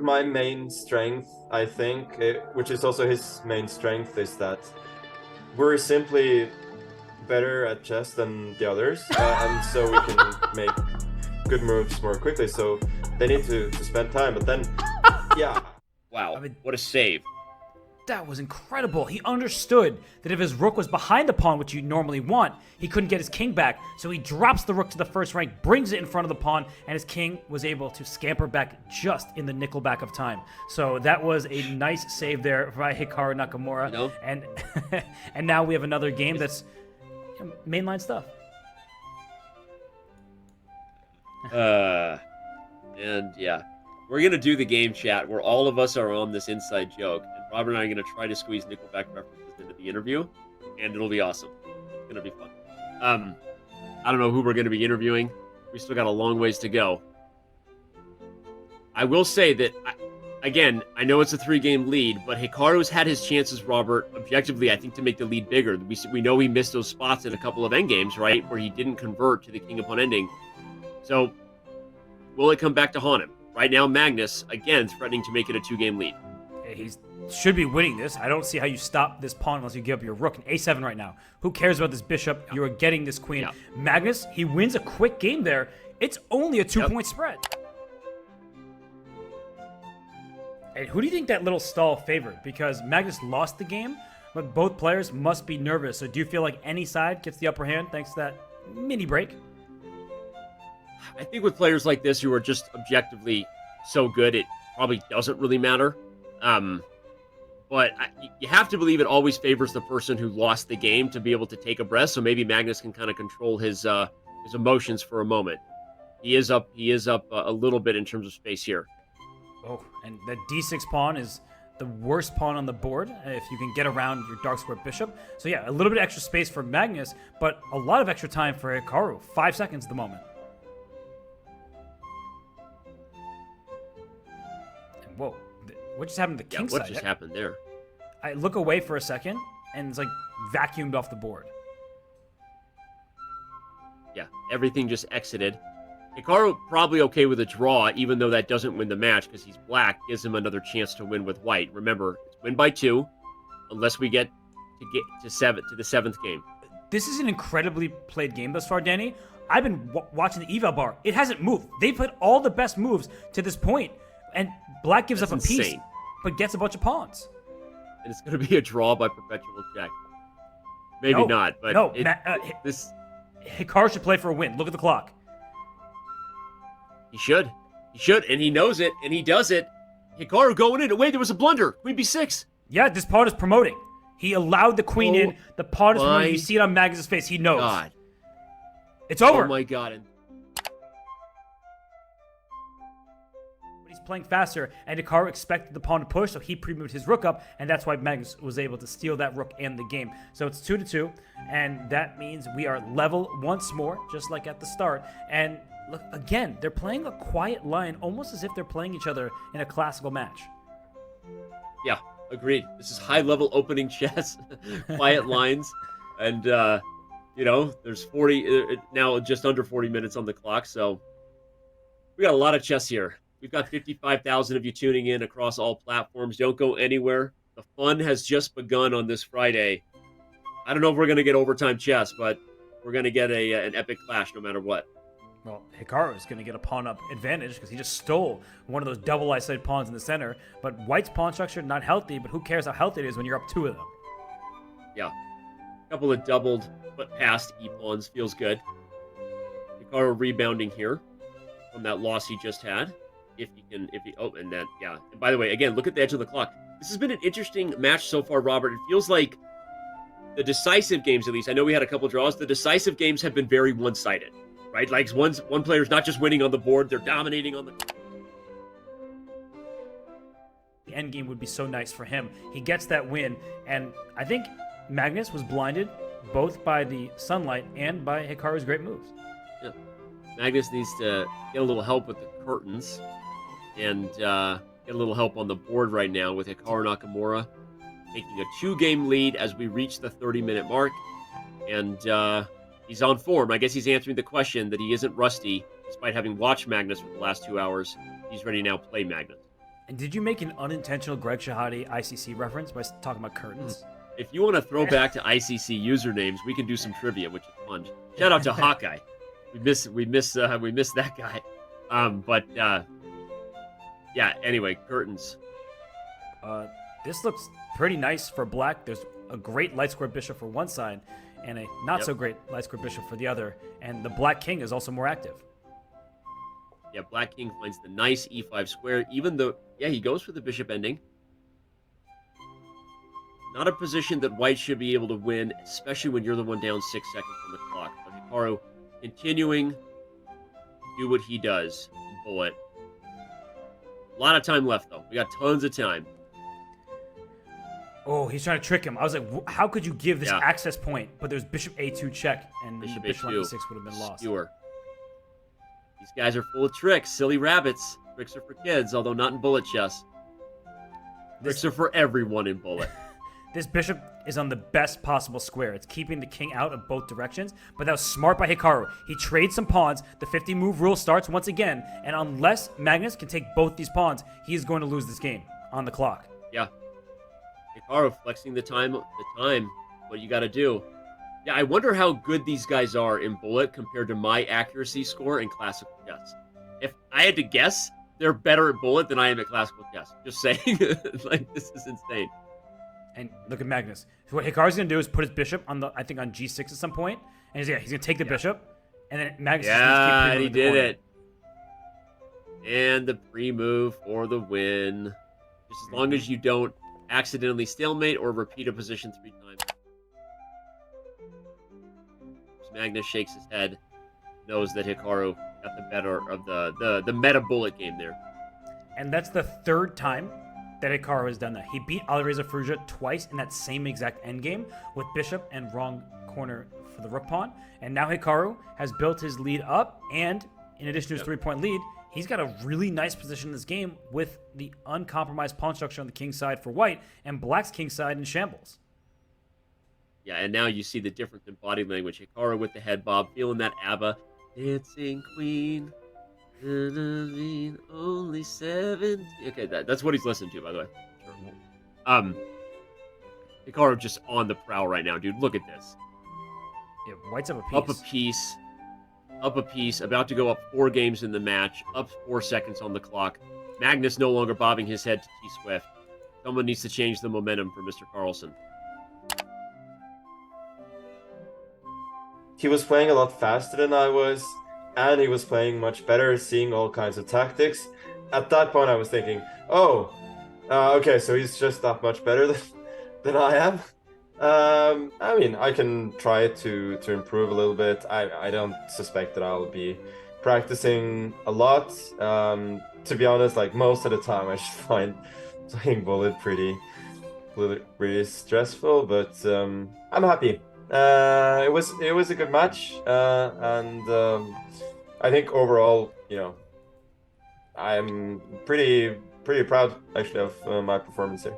My main strength, I think, which is also his main strength, is that we're simply better at chess than the others, and so we can make good moves more quickly. So they need to spend time. But then, yeah. Wow, I mean, what a save. that was incredible. He understood that if his rook was behind the pawn, which you normally want, he couldn't get his king back. So he drops the rook to the first rank, brings it in front of the pawn, and his king was able to scamper back just in the nickel back of time. So that was a nice save there by Hikaru Nakamura. You know? And and now we have another game that's mainline stuff. And yeah, we're going to do the game chat where all of us are on this inside joke. And Robert and I are going to try to squeeze Nickelback references into the interview. And it'll be awesome. It's going to be fun. I don't know who we're going to be interviewing. We still got a long ways to go. I will say that, again, I know it's a 3-game lead, but Hikaru's had his chances, Robert, objectively, I think, to make the lead bigger. We know he missed those spots in a couple of endgames, right, where he didn't convert to the king upon ending. So, will it come back to haunt him? Right now, Magnus, again, threatening to make it a 2-game lead. He should be winning this. I don't see how you stop this pawn unless you give up your rook. And a7 right now. Who cares about this bishop? You are getting this queen. Yeah. Magnus, he wins a quick game there. It's only a 2-point spread. And who do you think that little stall favored? Because Magnus lost the game, but both players must be nervous. So do you feel like any side gets the upper hand thanks to that mini break? I think with players like this who are just objectively so good, it probably doesn't really matter. But you have to believe it always favors the person who lost the game to be able to take a breath. So maybe Magnus can kind of control his emotions for a moment. He is up a little bit in terms of space here. Oh, and the d6 pawn is the worst pawn on the board if you can get around your dark square bishop. So yeah, a little bit extra space for Magnus, but a lot of extra time for Hikaru. 5 seconds at the moment. And whoa, what just happened to the king side? What just happened there? I look away for a second, and it's like vacuumed off the board. Yeah, everything just exited. Hikaru probably okay with a draw, even though that doesn't win the match because he's black, gives him another chance to win with white. Remember, it's win by 2, unless we get to the 7th game. This is an incredibly played game thus far, Danny. I've been watching the eval bar. It hasn't moved. They put all the best moves to this point, and black gives up a piece, but gets a bunch of pawns. And it's going to be a draw by perpetual check. Maybe not, but no. This Hikaru should play for a win. Look at the clock. He should, and he knows it, and he does it. Hikaru going in. Wait, there was a blunder. Queen b6. Yeah, this pawn is promoting. He allowed the queen in. The pawn is promoting. You see it on Magnus' face. He knows. God. It's over. Oh my God. But he's playing faster, and Hikaru expected the pawn to push, so he pre-moved his rook up, and that's why Magnus was able to steal that rook and the game. So it's 2-2, and that means we are level once more, just like at the start. And look, again, they're playing a quiet line, almost as if they're playing each other in a classical match. Yeah, agreed. This is high-level opening chess, quiet lines, and there's 40 now, just under 40 minutes on the clock. So we got a lot of chess here. We've got 55,000 of you tuning in across all platforms. Don't go anywhere. The fun has just begun on this Friday. I don't know if we're going to get overtime chess, but we're going to get an epic clash no matter what. Well, Hikaru is going to get a pawn-up advantage because he just stole one of those double isolated pawns in the center. But White's pawn structure, not healthy, but who cares how healthy it is when you're up 2 of them? Yeah. A couple of doubled but passed e-pawns. Feels good. Hikaru rebounding here from that loss he just had. And by the way, again, look at the edge of the clock. This has been an interesting match so far, Robert. It feels like the decisive games, at least, I know we had a couple draws. The decisive games have been very one-sided. Right, like one player's not just winning on the board; they're dominating on the. The end game would be so nice for him. He gets that win, and I think Magnus was blinded both by the sunlight and by Hikaru's great moves. Yeah, Magnus needs to get a little help with the curtains, and get a little help on the board right now with Hikaru Nakamura taking a 2-game lead as we reach the 30-minute mark, and. He's on form. I guess he's answering the question that he isn't rusty, despite having watched Magnus for the last 2 hours. He's ready now to play Magnus. And did you make an unintentional Greg Shahade ICC reference by talking about curtains? If you want to throw back to ICC usernames, we can do some trivia, which is fun. Shout out to Hawkeye. We miss that guy. Yeah. Anyway, curtains. This looks pretty nice for black. There's a great light square bishop for one side, and a not so great light square bishop for the other. And the black king is also more active. Yeah, black king finds the nice e5 square, even though, yeah, he goes for the bishop ending. Not a position that white should be able to win, especially when you're the one down 6 seconds on the clock. But Hikaru continuing to do what he does. Bullet. A lot of time left, though. We got tons of time. Oh, he's trying to trick him. I was like, how could you give this access point? But there's bishop a2 check, and bishop on e6 would have been lost. Skewer. These guys are full of tricks. Silly rabbits. Tricks are for kids, although not in bullet chess. Tricks are for everyone in bullet. This bishop is on the best possible square. It's keeping the king out of both directions, but that was smart by Hikaru. He trades some pawns. The 50-move rule starts once again, and unless Magnus can take both these pawns, he is going to lose this game on the clock. Yeah. Hikaru flexing the time. What you got to do. Yeah, I wonder how good these guys are in bullet compared to my accuracy score in classical chess. If I had to guess, they're better at bullet than I am at classical chess. Just saying. Like, this is insane. And look at Magnus. So what Hikaru's going to do is put his bishop on on g6 at some point, and he's going to take the bishop, and then Magnus just needs to keep and he did it. And the pre-move for the win. Just as long as you don't accidentally stalemate or repeat a position 3 times. Magnus shakes his head, knows that Hikaru got the better of the meta bullet game there. And that's the 3rd time that Hikaru has done that. He beat Alireza Firouzja twice in that same exact endgame with bishop and wrong corner for the rook pawn. And now Hikaru has built his lead up, and in addition to his 3-point lead, he's got a really nice position in this game with the uncompromised pawn structure on the king side for white and black's king side in shambles. Yeah, and now you see the difference in body language. Hikaru with the head bob, feeling that ABBA. Dancing Queen. Only 7. Okay, that's what he's listening to, by the way. Sure. Hikaru just on the prowl right now, dude. Look at this. Yeah, white's up a piece. Up a piece. Up a piece. About to go up 4 games in the match. Up 4 seconds on the clock. Magnus no longer bobbing his head to T-Swift. Someone needs to change the momentum for Mr. Carlsen. He was playing a lot faster than I was, and he was playing much better, seeing all kinds of tactics. At that point, I was thinking, okay, so he's just that much better than I am. I mean, I can try to improve a little bit. I don't suspect that I'll be practicing a lot. To be honest, like most of the time, I should find playing bullet pretty stressful, but I'm happy. It was a good match, and I think overall, I'm pretty proud actually of my performance here.